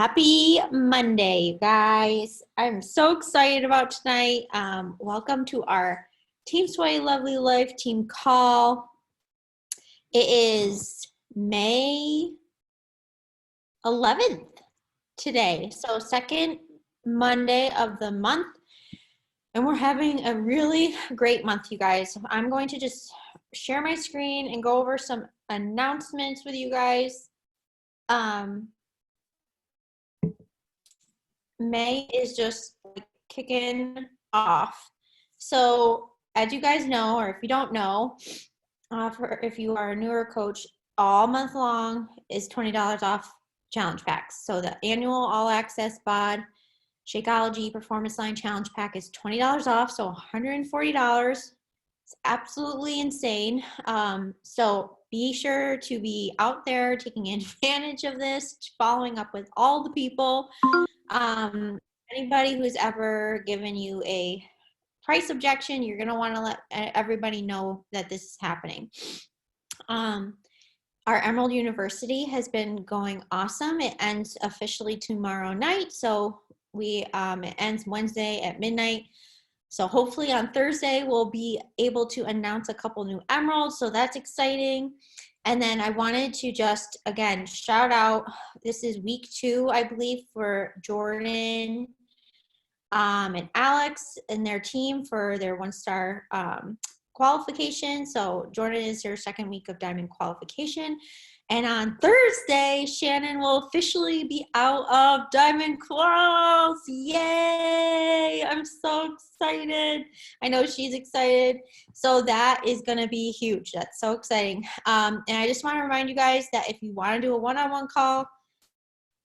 Happy Monday, you guys. I'm so excited about tonight. Welcome to our Team Sway Lovely Life team call. It is May 11th today, so second Monday of the month, and we're having a really great month, you guys. I'm going to just share my screen and go over some announcements with you guys. May is just like kicking off. So as you guys know, or if you don't know, if you are a newer coach, all month long is $20 off challenge packs. So the annual all access bod Shakeology Performance Line Challenge Pack is $20 off, so $140. It's absolutely insane. So be sure to be out there taking advantage of this, following up with all the people. Anybody who's ever given you a price objection, you're going to want to let everybody know that this is happening. Our Emerald University has been going awesome. It ends officially tomorrow night. So it ends Wednesday at midnight. So hopefully on Thursday, we'll be able to announce a couple new Emeralds. So that's exciting. And then I wanted to just, again, shout out, this is week 2, I believe, for Jordan and Alex and their team for their 1-star qualification. So Jordan is her second week of Diamond qualification. And on Thursday, Shannon will officially be out of Diamond Quals. Yay! I'm so excited. I know she's excited. So that is going to be huge. That's so exciting. And I just want to remind you guys that if you want to do a one-on-one call,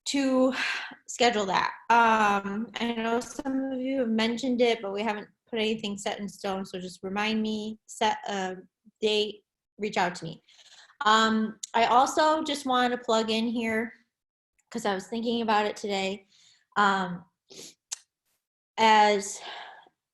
to schedule that. I know some of you have mentioned it, but we haven't put anything set in stone. So just remind me, set a date, reach out to me. I also just wanted to plug in here because I was thinking about it today. As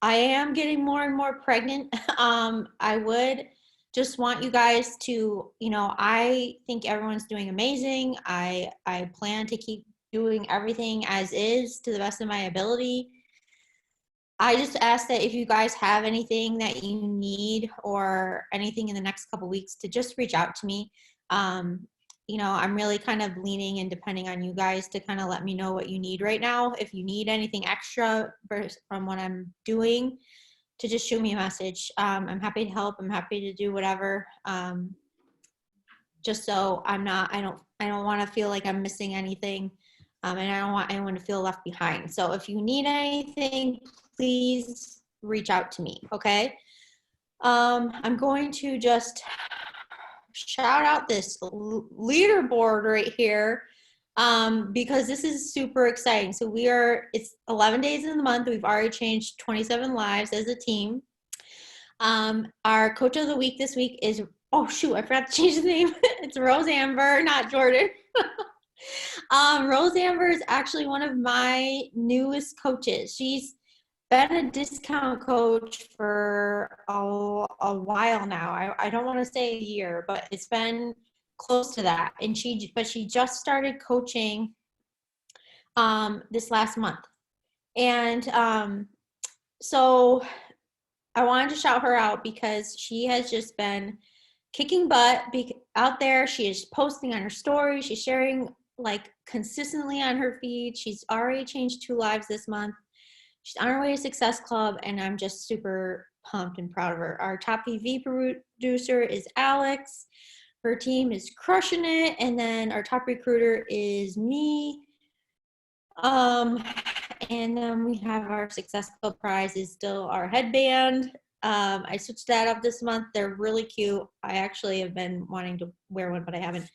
I am getting more and more pregnant, I would just want you guys to, I think everyone's doing amazing. I plan to keep doing everything as is to the best of my ability. I just ask that if you guys have anything that you need or anything in the next couple weeks to just reach out to me. I'm really kind of leaning and depending on you guys to kind of let me know what you need right now. If you need anything extra from what I'm doing, to just shoot me a message. I'm happy to help. I'm happy to do whatever. Just so I don't want to feel like I'm missing anything. And I don't want anyone to feel left behind. So if you need anything, please reach out to me, okay? I'm going to just shout out this leaderboard right here because this is super exciting. So it's 11 days in the month. We've already changed 27 lives as a team. Our coach of the week this week is, oh shoot, I forgot to change the name. It's Rose Amber, not Jordan. Rose Amber is actually one of my newest coaches. She's been a discount coach for a while now. I don't want to say a year, but it's been close to that. And she just started coaching this last month. And so I wanted to shout her out because she has just been kicking butt out there. She is posting on her story. She's sharing like consistently on her feed. She's already changed 2 lives this month. She's on her way to Success Club, and I'm just super pumped and proud of her. Our top PV producer is Alex. Her team is crushing it. And then our top recruiter is me. And then we have our Success Club prize is still our headband. I switched that up this month. They're really cute. I actually have been wanting to wear one, but I haven't.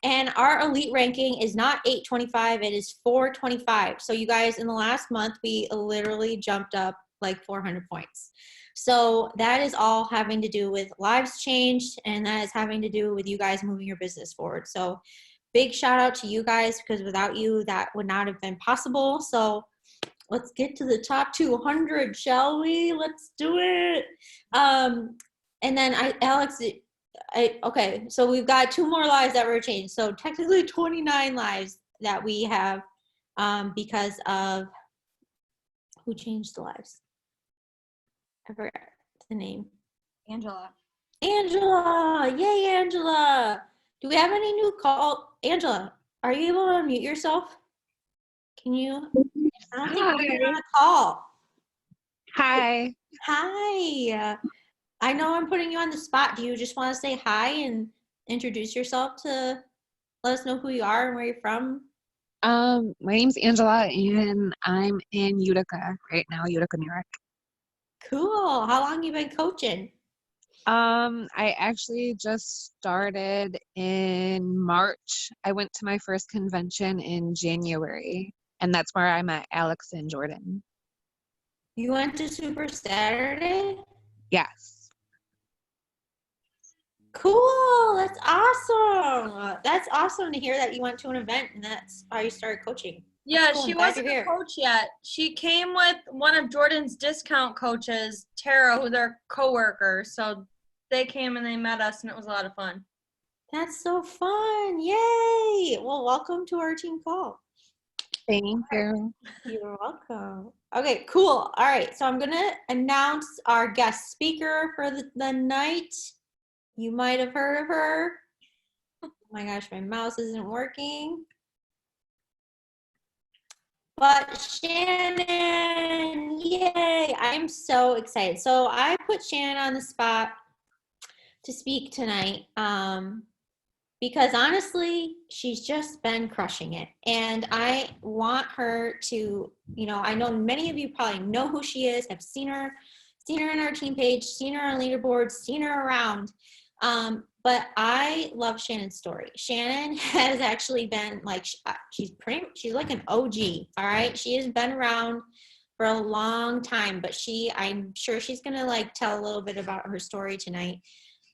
And our elite ranking is not 825, it is 425. So you guys, in the last month, we literally jumped up like 400 points. So that is all having to do with lives changed, and that is having to do with you guys moving your business forward. So big shout out to you guys, because without you, that would not have been possible. So let's get to the top 200, shall we? Let's do it. And then Alex, okay, so we've got 2 more lives that were changed. So technically 29 lives that we have because of who changed the lives. I forgot the name. Angela. Angela. Yay, Angela. Do we have any new call? Angela, are you able to unmute yourself? Can you? I don't think you're on a call. Hi. Hi. I know I'm putting you on the spot. Do you just want to say hi and introduce yourself to let us know who you are and where you're from? My name's Angela and I'm in Utica right now, Utica, New York. Cool. How long you been coaching? I actually just started in March. I went to my first convention in January, and that's where I met Alex and Jordan. You went to Super Saturday? Yes. Cool. That's awesome. That's awesome to hear that you went to an event and that's how you started coaching. Yeah, cool. she I'm glad wasn't you're a here. coach yet. She came with one of Jordan's discount coaches, Tara, who's their coworker. So they came and they met us, and it was a lot of fun. That's so fun. Yay. Well, welcome to our team call. Thank you. You're welcome. Okay, cool. All right, so I'm going to announce our guest speaker for the night. You might have heard of her. Oh my gosh, my mouse isn't working. But Shannon, yay, I'm so excited. So I put Shannon on the spot to speak tonight because honestly, she's just been crushing it. And I want her to, I know many of you probably know who she is, have seen her on our team page, seen her on leaderboards, seen her around. But I love Shannon's story. Shannon has actually been like, she's like an OG, all right? She has been around for a long time, but I'm sure she's gonna like tell a little bit about her story tonight.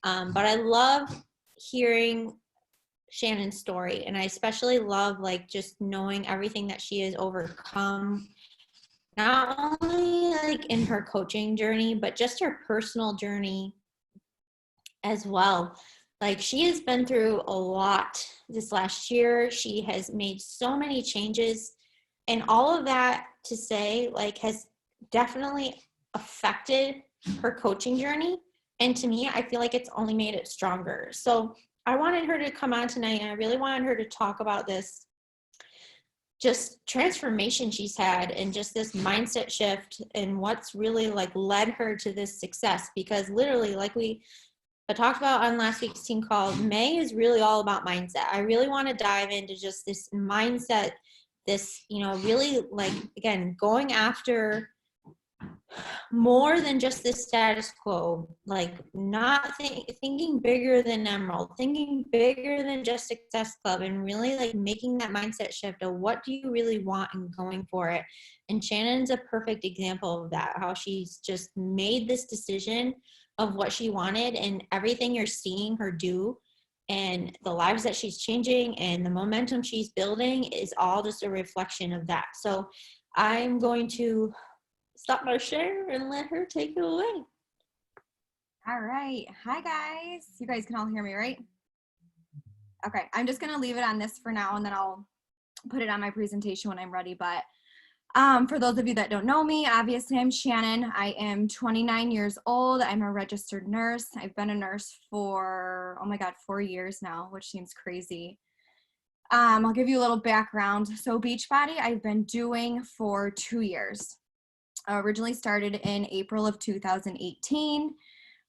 But I love hearing Shannon's story, and I especially love like just knowing everything that she has overcome, not only like in her coaching journey, but just her personal journey as well. Like she has been through a lot this last year. She has made so many changes, and all of that to say like has definitely affected her coaching journey. And to me, I feel like it's only made it stronger. So I wanted her to come on tonight, and I really wanted her to talk about this just transformation she's had and just this mindset shift and what's really like led her to this success. Because literally, like I talked about on last week's team call, May is really all about mindset. I really want to dive into just this mindset, this, really like, again, going after more than just the status quo, like not thinking bigger than Emerald, thinking bigger than just Success Club, and really like making that mindset shift of what do you really want and going for it. And Shannon's a perfect example of that, how she's just made this decision of what she wanted, and everything you're seeing her do and the lives that she's changing and the momentum she's building is all just a reflection of that. So I'm going to stop my share and let her take it away. All right. Hi, guys. You guys can all hear me, right? Okay. I'm just going to leave it on this for now, and then I'll put it on my presentation when I'm ready. But for those of you that don't know me, obviously I'm Shannon. I am 29 years old. I'm a registered nurse. I've been a nurse for, 4 years now, which seems crazy. I'll give you a little background. So Beachbody, I've been doing for 2 years. I originally started in April of 2018.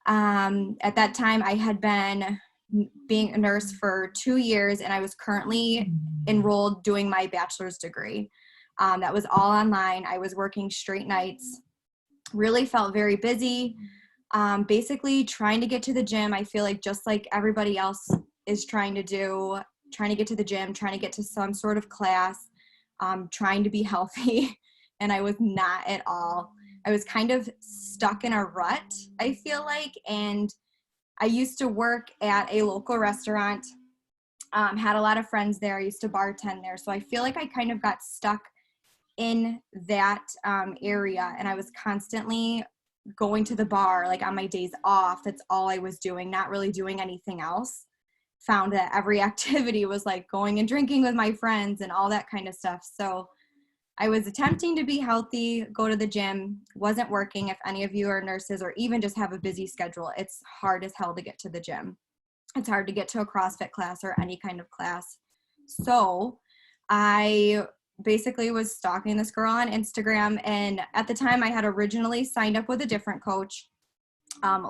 At that time, I had been being a nurse for 2 years, and I was currently enrolled doing my bachelor's degree. That was all online. I was working straight nights, really felt very busy, basically trying to get to the gym. I feel like just like everybody else is trying to get to the gym, trying to get to some sort of class, trying to be healthy. And I was not at all. I was kind of stuck in a rut, I feel like. And I used to work at a local restaurant, had a lot of friends there. I used to bartend there. So I feel like I kind of got stuck in that area. And I was constantly going to the bar, like on my days off. That's all I was doing, not really doing anything else. found that every activity was like going and drinking with my friends and all that kind of stuff. So I was attempting to be healthy, go to the gym, wasn't working. If any of you are nurses or even just have a busy schedule, it's hard as hell to get to the gym. It's hard to get to a CrossFit class or any kind of class. So I basically was stalking this girl on Instagram. And at the time I had originally signed up with a different coach,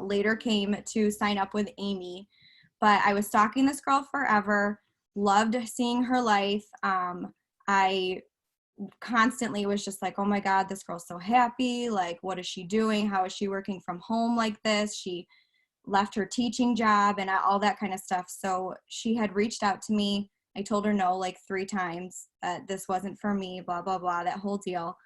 later came to sign up with Amy, but I was stalking this girl forever, loved seeing her life. I constantly was just like, oh my God, this girl's so happy. Like, what is she doing? How is she working from home like this? She left her teaching job and all that kind of stuff. So she had reached out to me. I told her no like 3 times, that this wasn't for me, blah, blah, blah, that whole deal.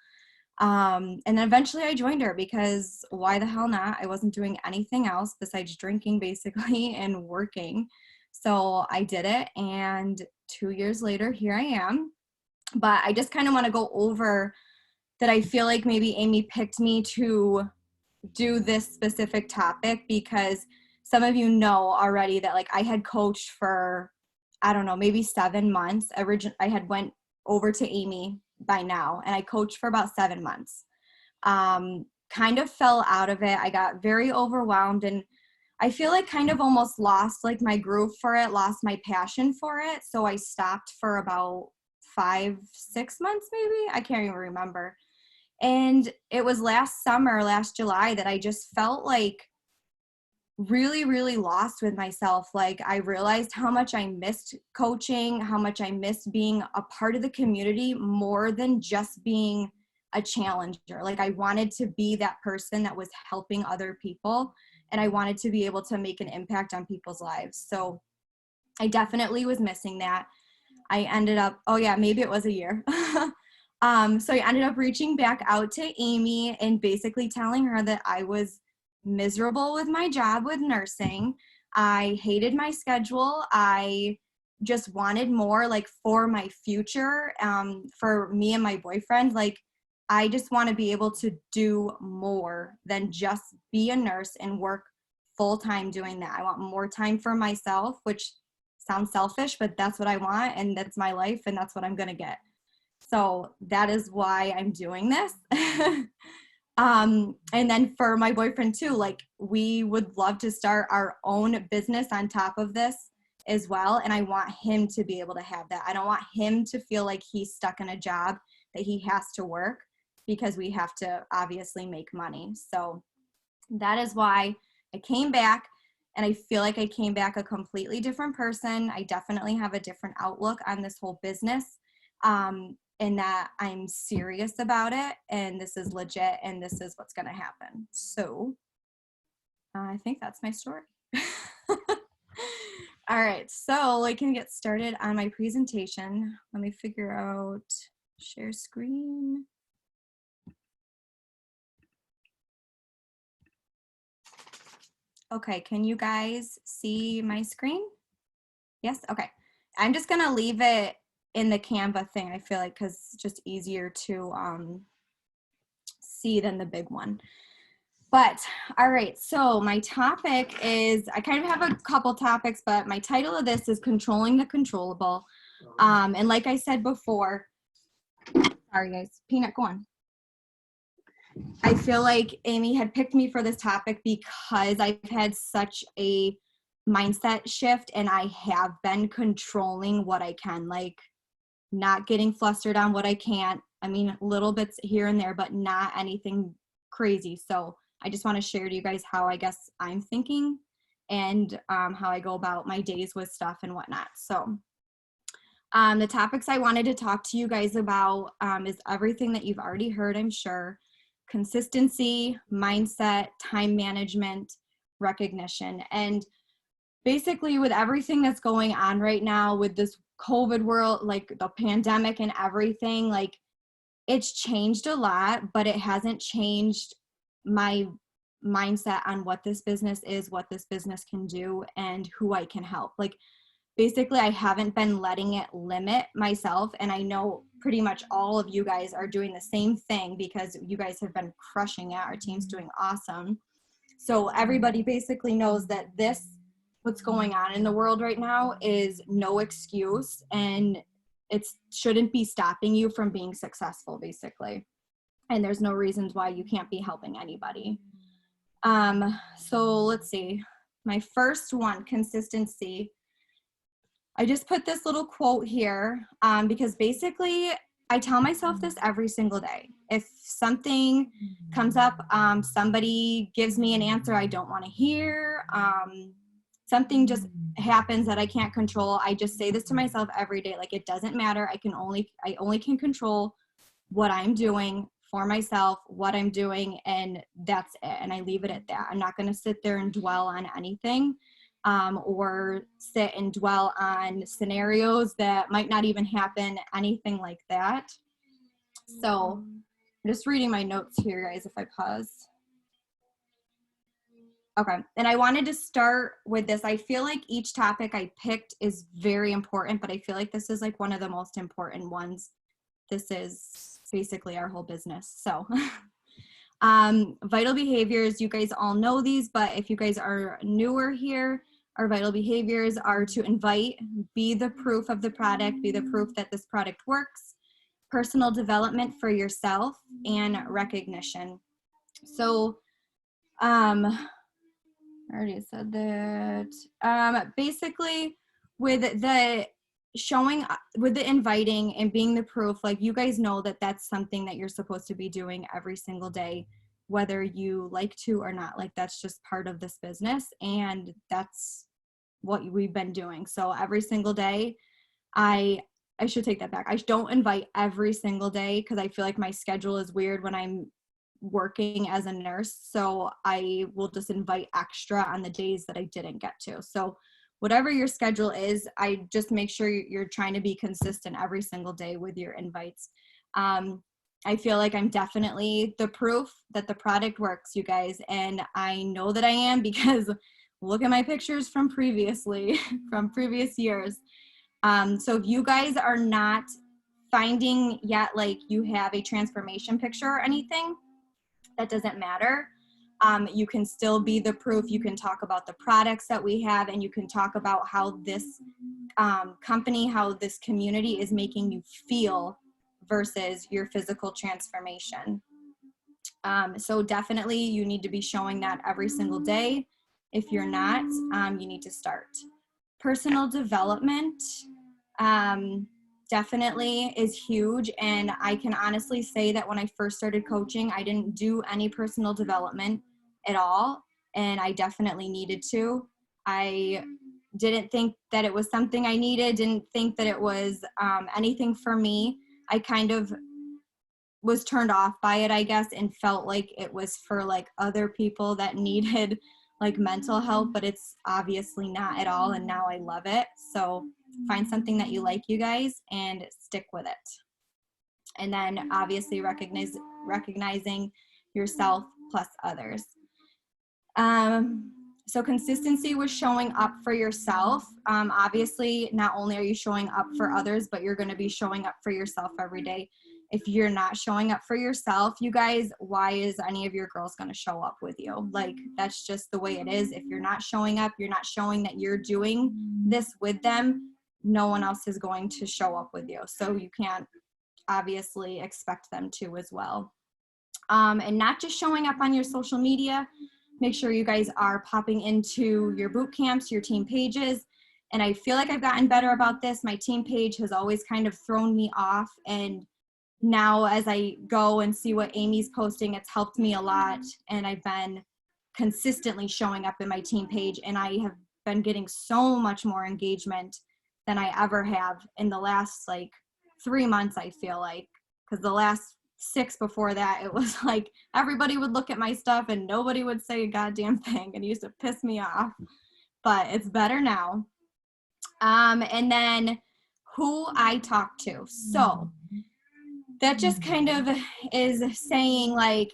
And then eventually I joined her because why the hell not? I wasn't doing anything else besides drinking basically and working. So I did it. And 2 years later, here I am. But I just kind of want to go over that. I feel like maybe Amy picked me to do this specific topic because some of you know already that like I had coached for, I don't know, maybe 7 months. I had went over to Amy by now and I coached for about 7 months. Kind of fell out of it. I got very overwhelmed and I feel like kind of almost lost like my groove for it, lost my passion for it. So I stopped for about 5-6 months maybe. I can't even remember. And it was last July, that I just felt like really, really lost with myself. Like I realized how much I missed coaching, how much I missed being a part of the community more than just being a challenger. Like I wanted to be that person that was helping other people and I wanted to be able to make an impact on people's lives. So I definitely was missing that. I ended up, oh yeah, maybe it was a year. So I ended up reaching back out to Amy and basically telling her that I was miserable with my job with nursing. I hated my schedule. I just wanted more like for my future, for me and my boyfriend. Like I just want to be able to do more than just be a nurse and work full time doing that. I want more time for myself, which sounds selfish, but that's what I want and that's my life and that's what I'm going to get. So that is why I'm doing this. And then for my boyfriend too, like we would love to start our own business on top of this as well. And I want him to be able to have that. I don't want him to feel like he's stuck in a job that he has to work because we have to obviously make money. So that is why I came back. And I feel like I came back a completely different person. I definitely have a different outlook on this whole business, and that I'm serious about it. And this is legit. And this is what's going to happen. So I think that's my story. All right. So I can get started on my presentation. Let me figure out share screen. Okay, can you guys see my screen? Yes, okay. I'm just gonna leave it in the Canva thing, I feel like, because it's just easier to see than the big one. But, all right, so my topic is, I kind of have a couple topics, but my title of this is Controlling the Controllable. And like I said before, sorry guys, Peanut, go on. I feel like Amy had picked me for this topic because I've had such a mindset shift and I have been controlling what I can, like not getting flustered on what I can't. I mean, little bits here and there, but not anything crazy. So I just want to share to you guys how I guess I'm thinking and how I go about my days with stuff and whatnot. So the topics I wanted to talk to you guys about is everything that you've already heard, I'm sure. Consistency, mindset, time management, recognition. And basically with everything that's going on right now with this COVID world, like the pandemic and everything, like it's changed a lot, but it hasn't changed my mindset on what this business is, what this business can do, and who I can help. Like basically I haven't been letting it limit myself, and I know pretty much all of you guys are doing the same thing because you guys have been crushing it. Our team's doing awesome. So everybody basically knows that this what's going on in the world right now is no excuse, and it shouldn't be stopping you from being successful, basically. And there's no reasons why you can't be helping anybody. So let's see. My first one, consistency. I just put this little quote here because basically I tell myself this every single day. If something comes up, somebody gives me an answer I don't want to hear, something just happens that I can't control, I just say this to myself every day. Like, it doesn't matter. I only can control what I'm doing for myself, what I'm doing, and that's it. And I leave it at that. I'm not going to sit there and dwell on anything or sit and dwell on scenarios that might not even happen, anything like that. So I'm just reading my notes here, guys, if I pause. Okay, and I wanted to start with this. I feel like each topic I picked is very important, but I feel like this is like one of the most important ones. This is basically our whole business. So vital behaviors, you guys all know these, but if you guys are newer here, our vital behaviors are to invite, be the proof of the product, be the proof that this product works, personal development for yourself, and recognition. So I already said that. Basically, with the showing, with the inviting and being the proof, like, you guys know that that's something that you're supposed to be doing every single day, whether you like to or not. Like, that's just part of this business, and that's what we've been doing. So every single day, I should take that back. I don't invite every single day because I feel like my schedule is weird when I'm working as a nurse. So I will just invite extra on the days that I didn't get to. So whatever your schedule is, I just make sure you're trying to be consistent every single day with your invites. I feel like I'm definitely the proof that the product works, you guys. And I know that I am because look at my pictures from previously, from previous years. So if you guys are not finding yet, like, you have a transformation picture or anything, that doesn't matter. You can still be the proof. You can talk about the products that we have, and you can talk about how this company, how this community is making you feel versus your physical transformation. So definitely you need to be showing that every single day. If you're not, you need to start. Personal development definitely is huge. And I can honestly say that when I first started coaching, I didn't do any personal development at all. And I definitely needed to. I didn't think that it was something I needed, didn't think that it was anything for me. I kind of was turned off by it, I guess, and felt like it was for like other people that needed like mental health, but it's obviously not at all. And now I love it. So find something that you like, you guys, and stick with it. And then obviously recognizing yourself plus others. So consistency was showing up for yourself. Obviously, not only are you showing up for others, but you're going to be showing up for yourself every day. If you're not showing up for yourself, you guys, why is any of your girls going to show up with you? Like, that's just the way it is. If you're not showing up, you're not showing that you're doing this with them, no one else is going to show up with you. So you can't obviously expect them to as well. And not just showing up on your social media. Make sure you guys are popping into your boot camps, your team pages. And I feel like I've gotten better about this. My team page has always kind of thrown me off, and now as I go and see what Amy's posting, it's helped me a lot. And I've been consistently showing up in my team page, and I have been getting so much more engagement than I ever have in the last like 3 months, I feel like, because the last 6 before that, it was like everybody would look at my stuff and nobody would say a goddamn thing, and it used to piss me off. But it's better now. And then who I talk to. So that just kind of is saying, like,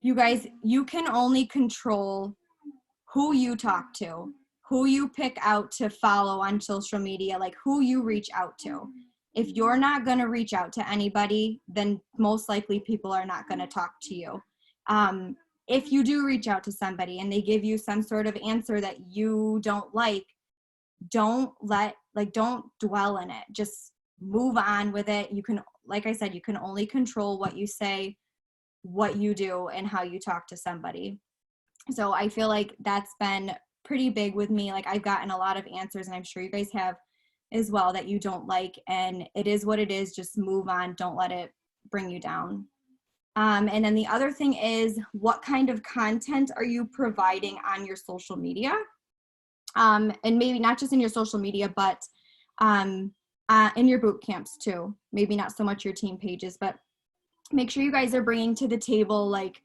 you guys, you can only control who you talk to, who you pick out to follow on social media, like who you reach out to. If you're not going to reach out to anybody, then most likely people are not going to talk to you. If you do reach out to somebody and they give you some sort of answer that you don't like, don't dwell in it. Just move on with it. You can, like I said, you can only control what you say, what you do, and how you talk to somebody. So I feel like that's been pretty big with me. Like I've gotten a lot of answers, and I'm sure you guys have as well, that you don't like, and it is what it is. Just move on. Don't let it bring you down. And then the other thing is, what kind of content are you providing on your social media? And maybe not just in your social media, but in your boot camps too. Maybe not so much your team pages, but make sure you guys are bringing to the table like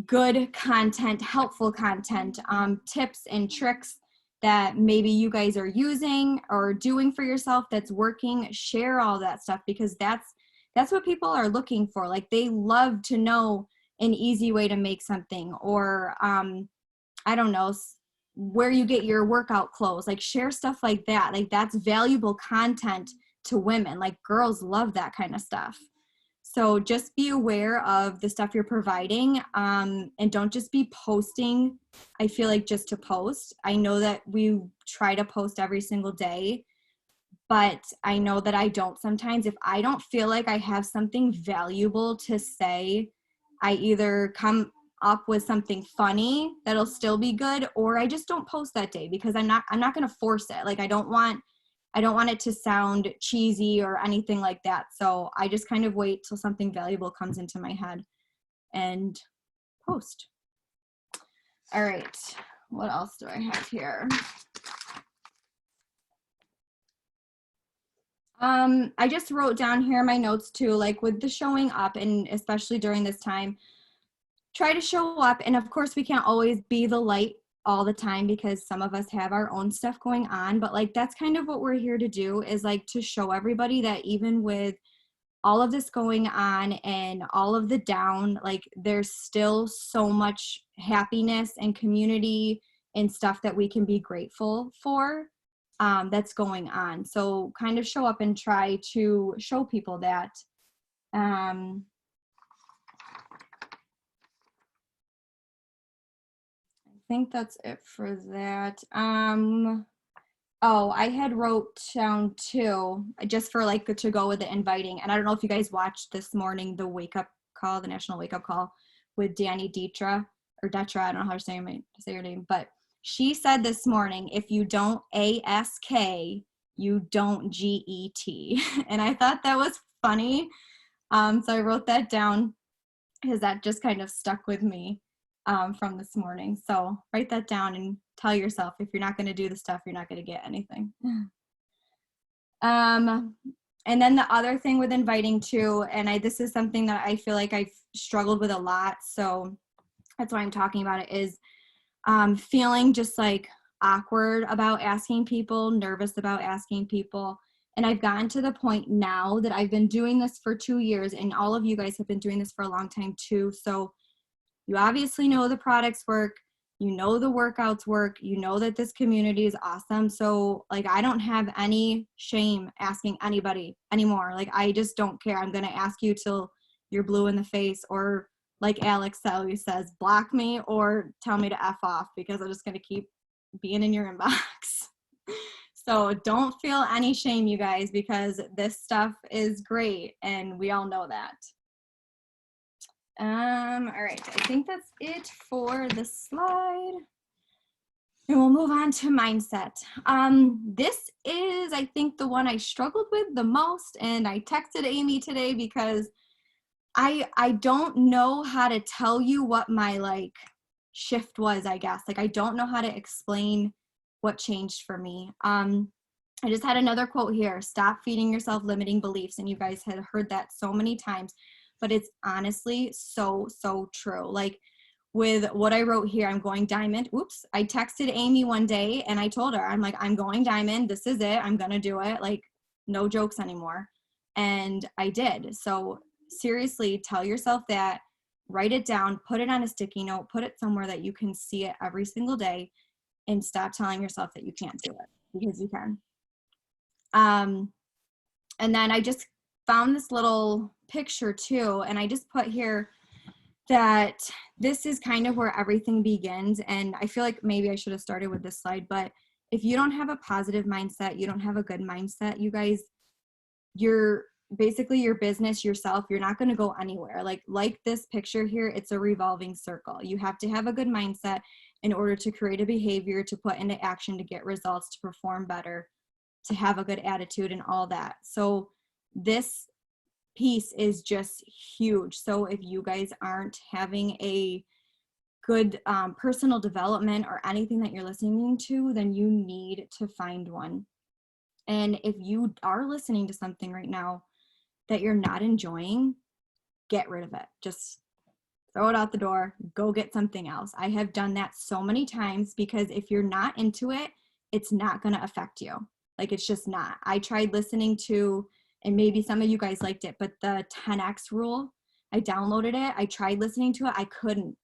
good content, helpful content, tips and tricks that maybe you guys are using or doing for yourself that's working. Share all that stuff, because that's what people are looking for. Like they love to know an easy way to make something, or I don't know, where you get your workout clothes. Like share stuff like that. Like that's valuable content to women. Like girls love that kind of stuff. So just be aware of the stuff you're providing, and don't just be posting, I feel like, just to post. I know that we try to post every single day, but I know that I don't sometimes. If I don't feel like I have something valuable to say, I either come up with something funny that'll still be good, or I just don't post that day, because I'm not going to force it. Like I don't want it to sound cheesy or anything like that. So I just kind of wait till something valuable comes into my head and post. All right. What else do I have here? I just wrote down here in my notes too, like with the showing up, and especially during this time, try to show up. And of course we can't always be the light all the time, because some of us have our own stuff going on, but like that's kind of what we're here to do, is like to show everybody that even with all of this going on and all of the down, like there's still so much happiness and community and stuff that we can be grateful for, that's going on. So kind of show up and try to show people that. I think that's it for that. Oh, I had wrote down too, just for like to go with the inviting. And I don't know if you guys watched this morning, the wake up call, the national wake up call with Danny Detra, or Detra, I don't know how to say your name, but she said this morning, if you don't ASK, you don't GET. And I thought that was funny. So I wrote that down because that just kind of stuck with me. From this morning. So write that down and tell yourself, if you're not going to do the stuff, you're not going to get anything. And then the other thing with inviting too, and this is something that I feel like I've struggled with a lot, so that's why I'm talking about it, is feeling just like awkward about asking people, nervous about asking people. And I've gotten to the point now that I've been doing this for 2 years, and all of you guys have been doing this for a long time too. So you obviously know the products work, you know the workouts work, you know that this community is awesome. So like I don't have any shame asking anybody anymore. Like I just don't care. I'm gonna ask you till you're blue in the face, or like Alex always says, block me or tell me to F off, because I'm just gonna keep being in your inbox. So don't feel any shame, you guys, because this stuff is great and we all know that. All right, I think that's it for the slide. And we'll move on to mindset. This is, I think, the one I struggled with the most, and I texted Amy today because I don't know how to tell you what my like shift was, I guess. Like I don't know how to explain what changed for me. I just had another quote here: stop feeding yourself limiting beliefs. And you guys had heard that so many times, but it's honestly so true. Like with what I wrote here, I'm going diamond. Oops. I texted Amy one day and I told her, I'm like, I'm going diamond. This is it. I'm going to do it. Like no jokes anymore. And I did. So seriously, tell yourself that, write it down, put it on a sticky note, put it somewhere that you can see it every single day, and stop telling yourself that you can't do it, because you can. And then I just found this little picture too, and I just put here that this is kind of where everything begins. And I feel like maybe I should have started with this slide, but if you don't have a positive mindset, you don't have a good mindset, you guys, you're basically your business, yourself, you're not going to go anywhere. Like this picture here, it's a revolving circle. You have to have a good mindset in order to create a behavior, to put into action, to get results, to perform better, to have a good attitude and all that. So this piece is just huge. So if you guys aren't having a good personal development or anything that you're listening to, then you need to find one. And if you are listening to something right now that you're not enjoying, get rid of it. Just throw it out the door, go get something else. I have done that so many times, because if you're not into it, it's not going to affect you. Like, it's just not. I tried listening to, and maybe some of you guys liked it, but the 10X rule, I downloaded it. I tried listening to it.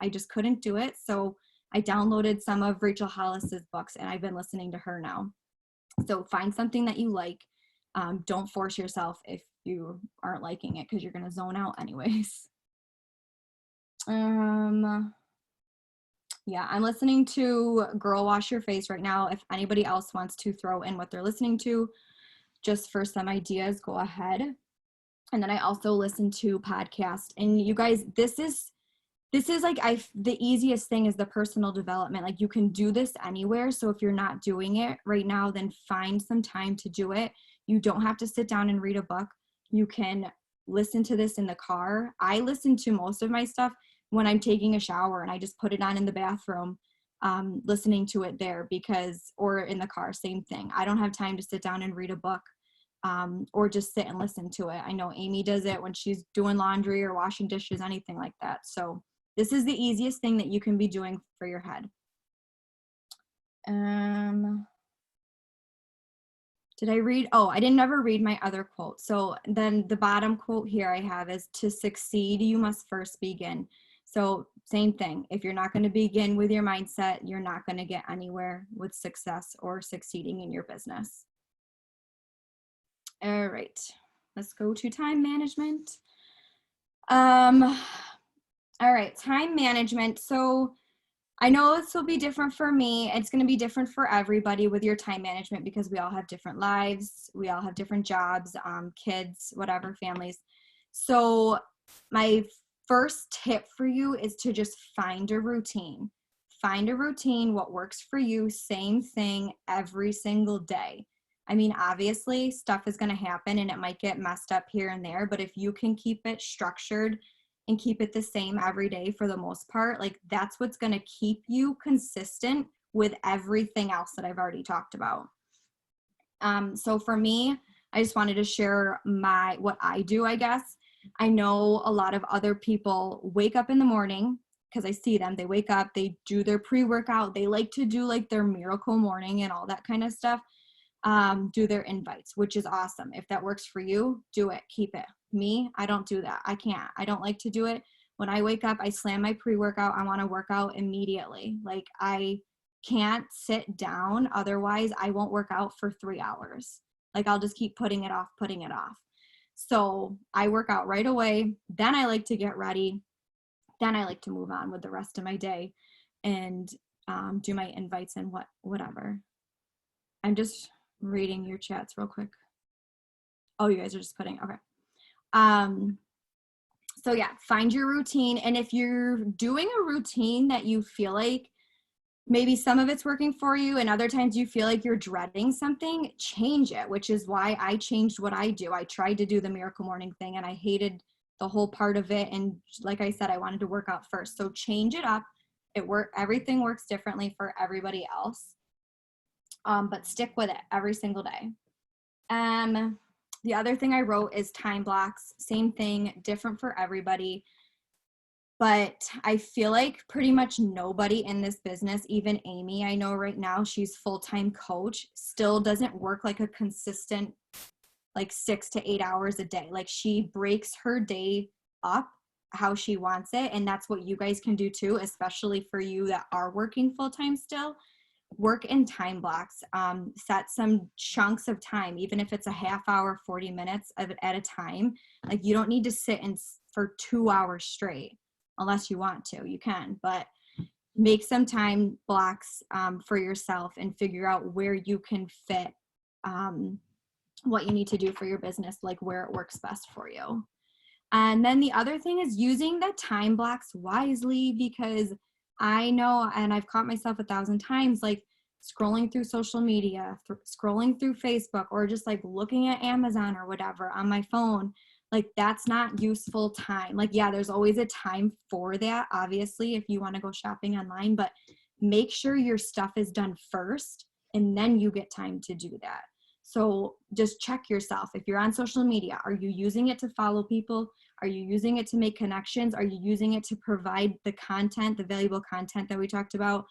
I just couldn't do it. So I downloaded some of Rachel Hollis's books, and I've been listening to her now. So find something that you like. Don't force yourself if you aren't liking it, because you're going to zone out anyways. Yeah, I'm listening to Girl Wash Your Face right now. If anybody else wants to throw in what they're listening to, just for some ideas, go ahead. And then I also listen to podcasts. And you guys, this is like the easiest thing is the personal development. Like, you can do this anywhere. So if you're not doing it right now, then find some time to do it. You don't have to sit down and read a book. You can listen to this in the car. I listen to most of my stuff when I'm taking a shower, and I just put it on in the bathroom, listening to it there, or in the car, same thing. I don't have time to sit down and read a book, or just sit and listen to it. I know Amy does it when she's doing laundry or washing dishes, anything like that. So this is the easiest thing that you can be doing for your head. Did I read? Oh, I didn't ever read my other quote. So then the bottom quote here I have is, to succeed, you must first begin. So same thing. If you're not going to begin with your mindset, you're not going to get anywhere with success or succeeding in your business. All right, let's go to time management. All right, time management. So I know this will be different for me. It's going to be different for everybody with your time management, because we all have different lives. We all have different jobs, kids, whatever, families. So my first tip for you is to just find a routine. Find a routine, what works for you, same thing every single day. I mean, obviously stuff is going to happen and it might get messed up here and there, but if you can keep it structured and keep it the same every day for the most part, like, that's what's going to keep you consistent with everything else that I've already talked about. So for me, I just wanted to share what I do, I guess. I know a lot of other people wake up in the morning, because I see them, they wake up, they do their pre-workout, they like to do like their miracle morning and all that kind of stuff, do their invites, which is awesome. If that works for you, do it, keep it. Me, I don't do that. I can't. I don't like to do it. When I wake up, I slam my pre-workout. I want to work out immediately. Like, I can't sit down. Otherwise, I won't work out for 3 hours. Like, I'll just keep putting it off. So I work out right away. Then I like to get ready. Then I like to move on with the rest of my day and do my invites and whatever. I'm just reading your chats real quick. Oh, you guys are just putting, okay. So yeah, find your routine. And if you're doing a routine that you feel like maybe some of it's working for you and other times you feel like you're dreading something, change it, which is why I changed what I do. I tried to do the miracle morning thing and I hated the whole part of it. And like I said, I wanted to work out first. So change it up. Everything works differently for everybody else. But stick with it every single day. The other thing I wrote is time blocks. Same thing, different for everybody. But I feel like pretty much nobody in this business, even Amy, I know right now, she's full-time coach, still doesn't work like a consistent, like 6 to 8 hours a day. Like, she breaks her day up how she wants it. And that's what you guys can do too, especially for you that are working full-time still. Work in time blocks, set some chunks of time, even if it's a half hour, 40 minutes at a time. Like, you don't need to sit in for 2 hours straight unless you want to, you can, but make some time blocks for yourself and figure out where you can fit what you need to do for your business, like where it works best for you. And then the other thing is using the time blocks wisely, because I know, and I've caught myself 1,000 times, like scrolling through social media, scrolling through Facebook, or just like looking at Amazon or whatever on my phone. Like that's not useful time. Like, yeah, there's always a time for that, obviously, if you want to go shopping online, but make sure your stuff is done first and then you get time to do that. So just check yourself. If you're on social media, are you using it to follow people? Are you using it to make connections? Are you using it to provide the content, the valuable content that we talked about?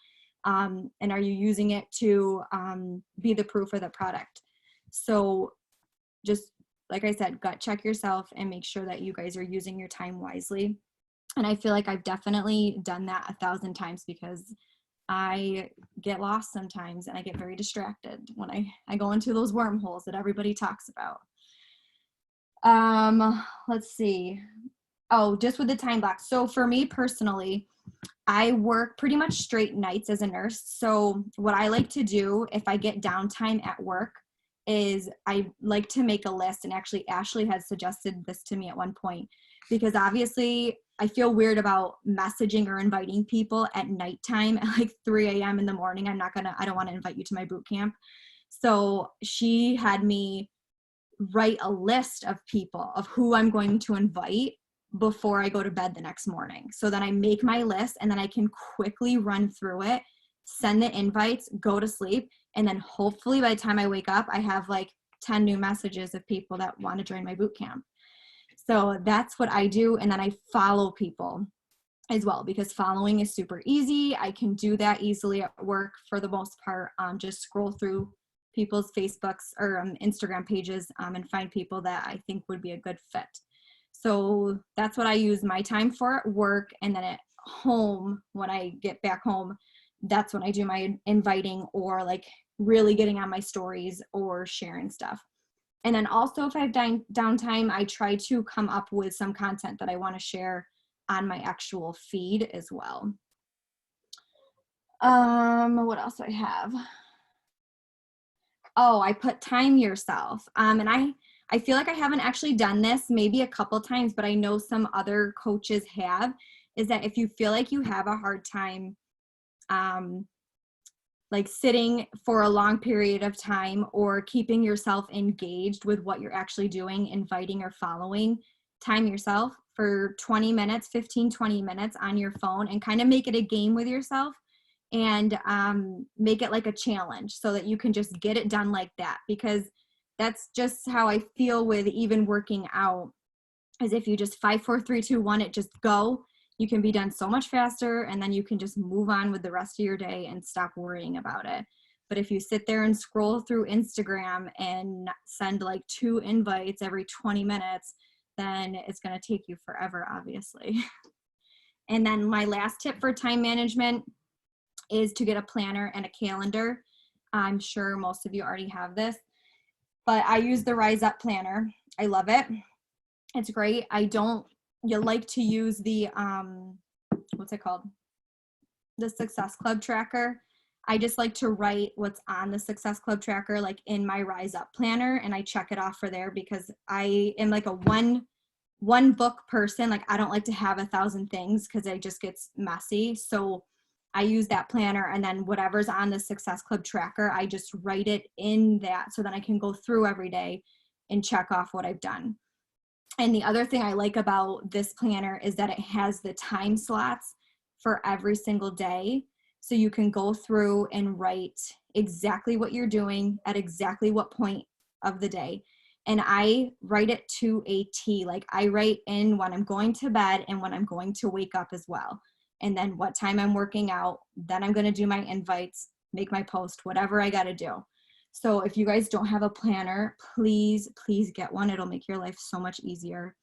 And are you using it to be the proof of the product? So just like I said, gut check yourself and make sure that you guys are using your time wisely. And I feel like I've definitely done that 1,000 times, because I get lost sometimes and I get very distracted when I go into those wormholes that everybody talks about. Let's see. Oh, just with the time blocks. So for me personally, I work pretty much straight nights as a nurse. So what I like to do if I get downtime at work is I like to make a list. And actually Ashley had suggested this to me at one point, because obviously I feel weird about messaging or inviting people at nighttime at like 3 a.m. in the morning. I don't want to invite you to my boot camp. So she had me write a list of people of who I'm going to invite before I go to bed the next morning. So then I make my list and then I can quickly run through it, send the invites, go to sleep. And then hopefully by the time I wake up, I have like 10 new messages of people that want to join my boot camp. So that's what I do. And then I follow people as well, because following is super easy. I can do that easily at work for the most part. Just scroll through people's Facebooks or Instagram pages and find people that I think would be a good fit. So that's what I use my time for at work. And then at home, when I get back home, that's when I do my inviting or like really getting on my stories or sharing stuff. And then also if I have downtime, I try to come up with some content that I want to share on my actual feed as well. What else do I have? Oh, I put time yourself. And I feel like I haven't actually done this maybe a couple times, but I know some other coaches have, is that if you feel like you have a hard time like sitting for a long period of time or keeping yourself engaged with what you're actually doing, inviting or following, time yourself for 20 minutes, 15, 20 minutes on your phone and kind of make it a game with yourself and make it like a challenge so that you can just get it done like that. Because that's just how I feel with even working out, is if you just 5, 4, 3, 2, 1, it just go, you can be done so much faster, and then you can just move on with the rest of your day and stop worrying about it. But if you sit there and scroll through Instagram and send like 2 invites every 20 minutes, then it's going to take you forever, obviously. And then my last tip for time management is to get a planner and a calendar. I'm sure most of you already have this, but I use the Rise Up planner. I love it. It's great. You like to use the, what's it called? The Success Club tracker. I just like to write what's on the Success Club tracker, like in my Rise Up planner, and I check it off for there because I am like a one book person. Like I don't like to have 1,000 things because it just gets messy. So I use that planner, and then whatever's on the Success Club tracker, I just write it in that so then I can go through every day and check off what I've done. And the other thing I like about this planner is that it has the time slots for every single day. So you can go through and write exactly what you're doing at exactly what point of the day. And I write it to a T. Like I write in when I'm going to bed and when I'm going to wake up as well. And then what time I'm working out. Then I'm going to do my invites, make my post, whatever I got to do. So if you guys don't have a planner, please get one. It'll make your life so much easier.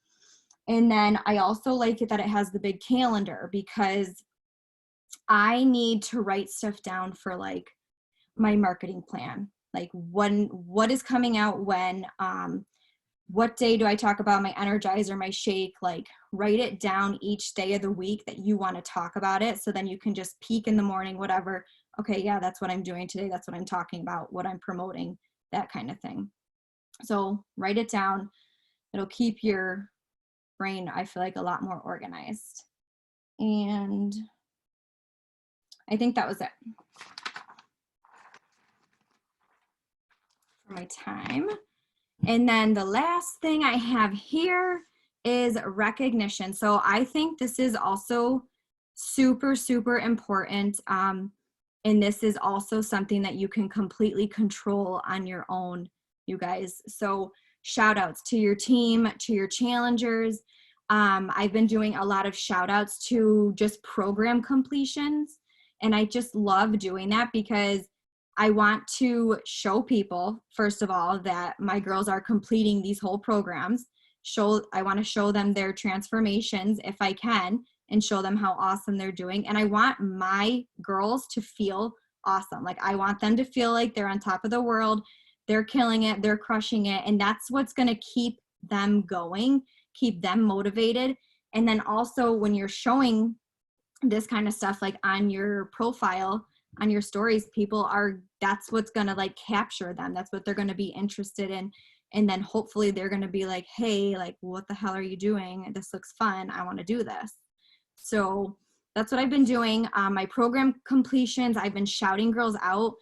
And then I also like it that it has the big calendar, because I need to write stuff down for like my marketing plan, like what is coming out when, what day do I talk about my Energizer, my shake? Like write it down each day of the week that you want to talk about it. So then you can just peek in the morning, whatever. Okay, yeah, that's what I'm doing today. That's what I'm talking about, what I'm promoting, that kind of thing. So write it down. It'll keep your brain, I feel like, a lot more organized. And I think that was it for my time. And then the last thing I have here is recognition. So I think this is also super, super important. And this is also something that you can completely control on your own, you guys. So shout outs to your team, to your challengers. I've been doing a lot of shout outs to just program completions. And I just love doing that because I want to show people, first of all, that my girls are completing these whole programs. I want to show them their transformations if I can, and show them how awesome they're doing. And I want my girls to feel awesome. Like I want them to feel like they're on top of the world. They're killing it. They're crushing it. And that's what's going to keep them going, keep them motivated. And then also when you're showing this kind of stuff, like on your profile, on your stories, that's what's going to like capture them. That's what they're going to be interested in. And then hopefully they're going to be like, hey, like, what the hell are you doing? This looks fun. I want to do this. So that's what I've been doing. My program completions, I've been shouting girls out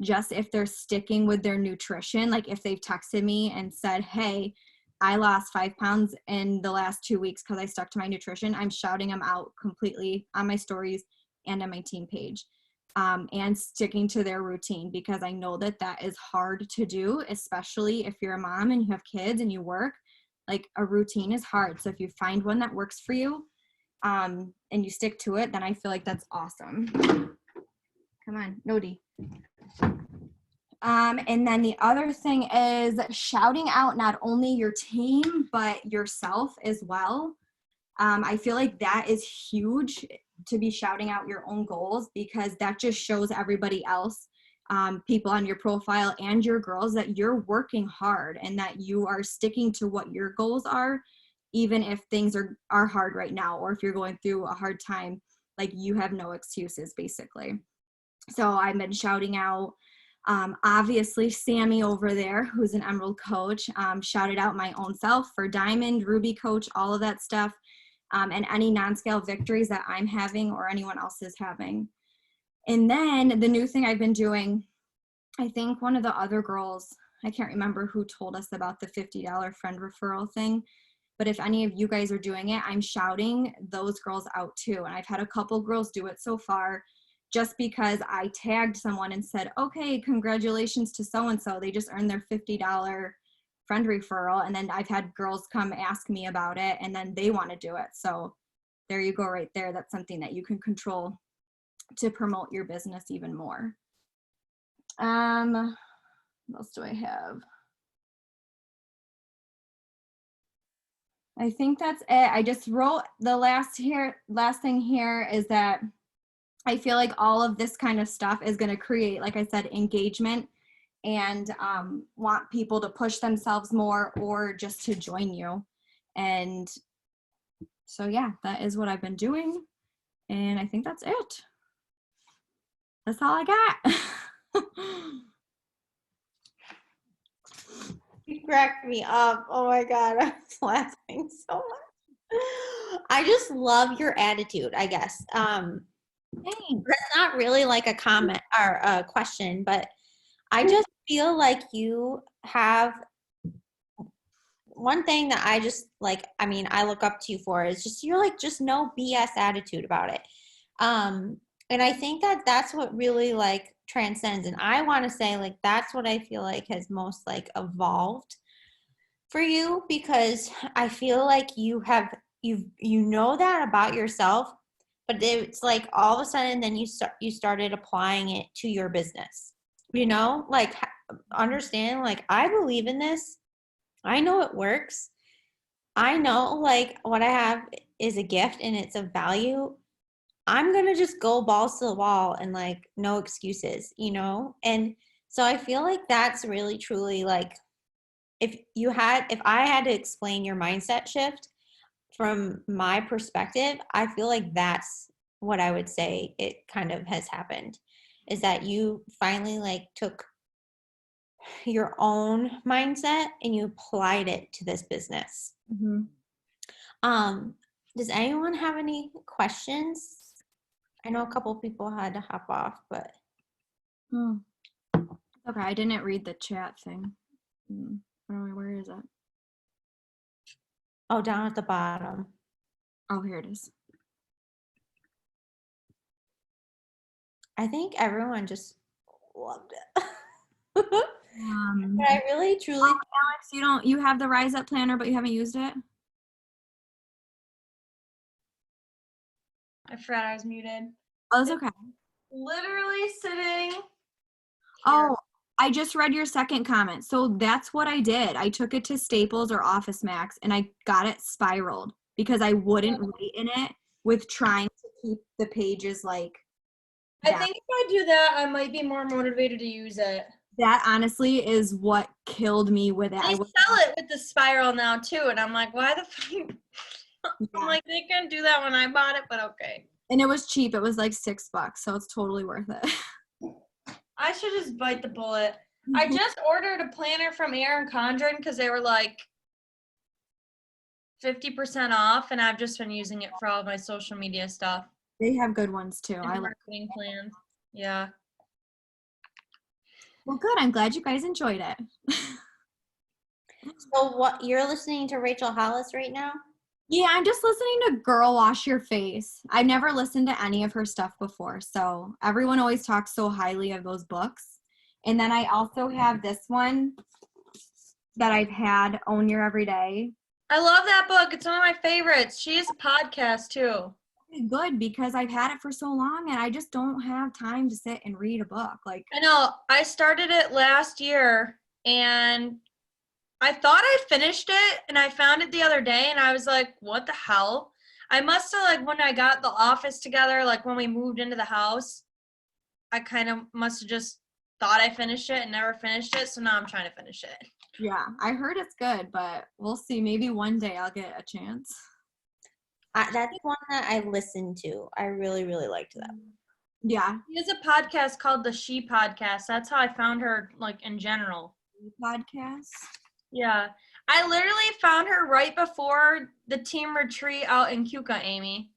just if they're sticking with their nutrition. Like if they've texted me and said, hey, I lost 5 pounds in the last 2 weeks because I stuck to my nutrition, I'm shouting them out completely on my stories and on my team page. And sticking to their routine, because I know that that is hard to do, especially if you're a mom and you have kids and you work. Like a routine is hard. So if you find one that works for you, and you stick to it, then I feel like that's awesome. Come on, Nodi. And then the other thing is shouting out not only your team, but yourself as well. I feel like that is huge, to be shouting out your own goals, because that just shows everybody else, people on your profile and your girls, that you're working hard and that you are sticking to what your goals are, even if things are hard right now, or if you're going through a hard time. Like you have no excuses, basically. So I've been shouting out, obviously Sammy over there, who's an Emerald coach, shouted out my own self for Diamond, Ruby coach, all of that stuff. And any non-scale victories that I'm having or anyone else is having. And then the new thing I've been doing, I think one of the other girls, I can't remember who told us about the $50 friend referral thing, but if any of you guys are doing it, I'm shouting those girls out too. And I've had a couple girls do it so far, just because I tagged someone and said, okay, congratulations to so-and-so. They just earned their $50 friend referral. And then I've had girls come ask me about it, and then they want to do it. So there you go right there. That's something that you can control to promote your business even more. What else do I have? I think that's it. I just wrote the last thing here is that I feel like all of this kind of stuff is going to create, like I said, engagement, and want people to push themselves more or just to join you. And so, yeah, that is what I've been doing. And I think that's it. That's all I got. You cracked me up. Oh my God, I was laughing so much. I just love your attitude, I guess. Thanks. That's not really like a comment or a question, but I just feel like you have one thing that I just like, I mean, I look up to you for is just, you're like, just no BS attitude about it. And I think that that's what really like transcends. And I want to say like, that's what I feel like has most like evolved for you, because I feel like you know that about yourself, but it's like all of a sudden then you started applying it to your business, you know, like understand, like, I believe in this. I know it works. I know like what I have is a gift and it's of value. I'm going to just go balls to the wall and like no excuses, you know? And so I feel like that's really truly like if I had to explain your mindset shift from my perspective, I feel like that's what I would say it kind of has happened, is that you finally like took your own mindset and you applied it to this business. Mm-hmm. Does anyone have any questions? I know a couple people had to hop off, but Okay, I didn't read the chat thing. I don't know, where is it? oh, down at the bottom. Oh, here it is. I think everyone just loved it. But I really truly Alex, you have the Rise Up planner, but you haven't used it? I forgot I was muted. Oh, that's okay. Literally sitting. Oh, I just read your second comment. So that's what I did. I took it to Staples or Office Max and I got it spiraled because I wouldn't write in it with trying to keep the pages like I that. think if I do that, I might be more motivated to use it. That honestly is what killed me with it. They sell it with the spiral now too, and I'm like, why the fuck? I'm like, they couldn't do that when I bought it, but okay. And it was cheap. It was like $6, so it's totally worth it. I should just bite the bullet. I just ordered a planner from Erin Condren because they were like 50% off, and I've just been using it for all of my social media stuff. They have good ones too. And I like. marketing plans. Yeah. Well, good. I'm glad you guys enjoyed it. So what, you're listening to Rachel Hollis right now? Yeah, I'm just listening to Girl Wash Your Face. I've never listened to any of her stuff before, so everyone always talks so highly of those books. And then I also have this one that I've had, Own Your Everyday. I love that book. It's one of my favorites. She has a podcast too. Good, because I've had it for so long and I just don't have time to sit and read a book. Like, I know. I started it last year and I thought I finished it and I found it the other day and I was like, what the hell? I must have, like, when I got the office together, like when we moved into the house, I kind of must have just thought I finished it and never finished it. So now I'm trying to finish it. yeah, I heard it's good, but we'll see. Maybe one day I'll get a chance. That's one that I listened to. I really, really liked that. Yeah. She has a podcast called the She Podcast. That's how I found her, like, in general. Podcast. Yeah. I literally found her right before the team retreat out in Cuca, Amy.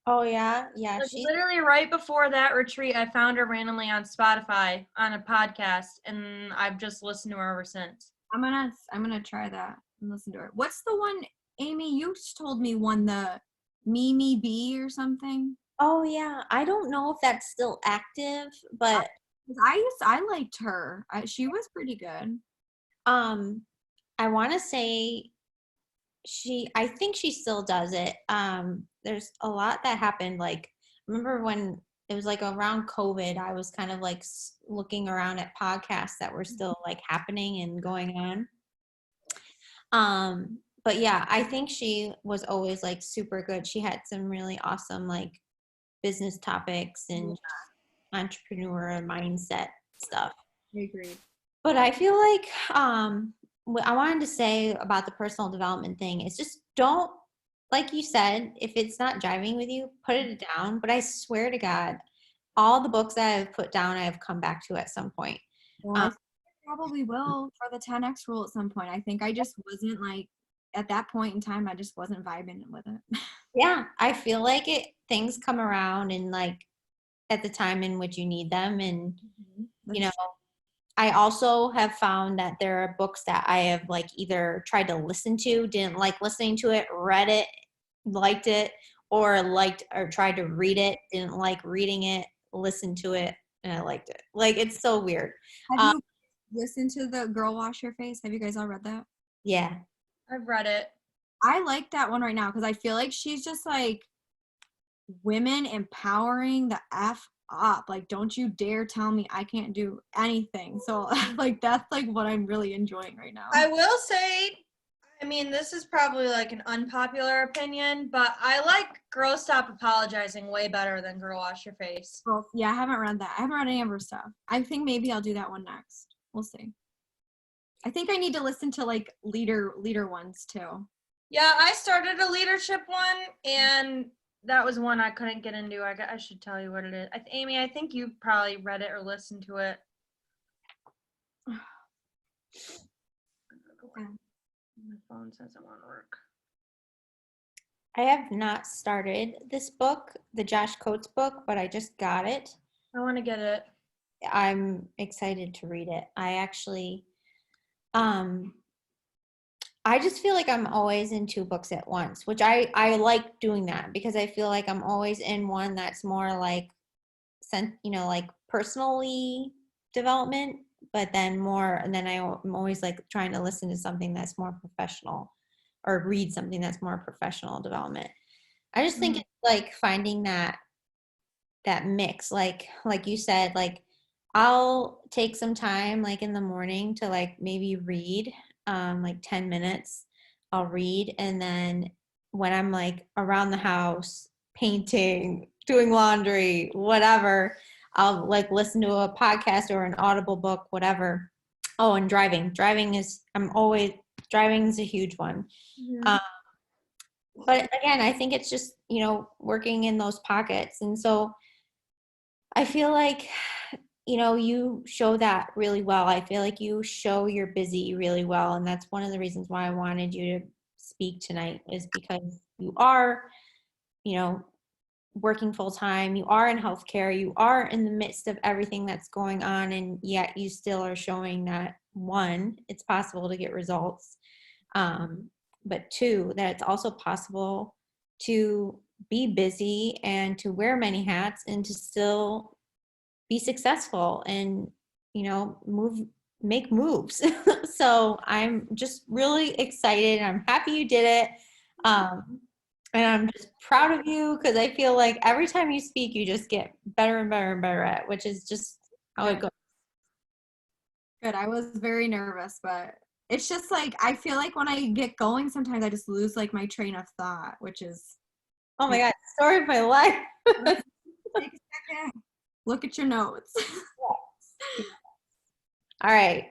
Oh yeah, yeah. Like, She's literally right before that retreat, I found her randomly on Spotify on a podcast, and I've just listened to her ever since. I'm gonna try that and listen to her. What's the one, Amy? You told me one, the Mimi B or something. oh yeah. I don't know if that's still active, but I liked her. She was pretty good. I want to say I think she still does it. There's a lot that happened. Like, remember when it was like around COVID, I was kind of like looking around at podcasts that were still like happening and going on. But yeah, I think she was always like super good. She had some really awesome like business topics and entrepreneur mindset stuff. I agree. But I feel like what I wanted to say about the personal development thing is just don't, like you said, if it's not jiving with you, put it down. But I swear to God, all the books that I've put down, I have come back to at some point. Well, I probably will for the 10X rule at some point. I think I just wasn't like, at that point in time, I just wasn't vibing with it. Yeah, I feel like things come around and like at the time in which you need them. And, you know, I also have found that there are books that I have like either tried to listen to, didn't like listening to it, read it, liked it, or tried to read it, didn't like reading it, listened to it, and I liked it. Like, it's so weird. Have you listened to the Girl Wash Your Face? Have you guys all read that? Yeah. I've read it. I like that one right now because I feel like she's just like women empowering the F up. Like, don't you dare tell me I can't do anything. So like that's like what I'm really enjoying right now. I will say, I mean, this is probably like an unpopular opinion, but I like Girl Stop Apologizing way better than Girl Wash Your Face. Well, yeah, I haven't read that. I haven't read any of her stuff. I think maybe I'll do that one next. We'll see. I think I need to listen to like leader ones too. Yeah, I started a leadership one, and that was one I couldn't get into. I should tell you what it is. Amy, I think you probably read it or listened to it. My phone says it won't work. I have not started this book, the Josh Coates book, but I just got it. I want to get it. I'm excited to read it. I actually, I just feel like I'm always in two books at once, which I like doing that because I feel like I'm always in one that's more like, like personally development, but then and then I'm always like trying to listen to something that's more professional or read something that's more professional development. I just think it's like finding that mix, like you said, like I'll take some time like in the morning to like maybe read like 10 minutes. I'll read, and then when I'm like around the house painting, doing laundry, whatever, I'll like listen to a podcast or an audible book, whatever. Oh, and driving is a huge one. But again, I think it's just working in those pockets. And so I feel like you show that really well. I feel like you show you're busy really well. And that's one of the reasons why I wanted you to speak tonight, is because you are, working full time, you are in healthcare, you are in the midst of everything that's going on, and yet you still are showing that, one, it's possible to get results, but two, that it's also possible to be busy and to wear many hats and to still be successful and make moves. So I'm just really excited. I'm happy you did it, and I'm just proud of you because I feel like every time you speak you just get better and better and better at it, which is just how it goes. Good. I was very nervous, but it's just like I feel like when I get going sometimes I just lose like my train of thought, which is, oh my god, story of my life. take a second, look at your notes. All right.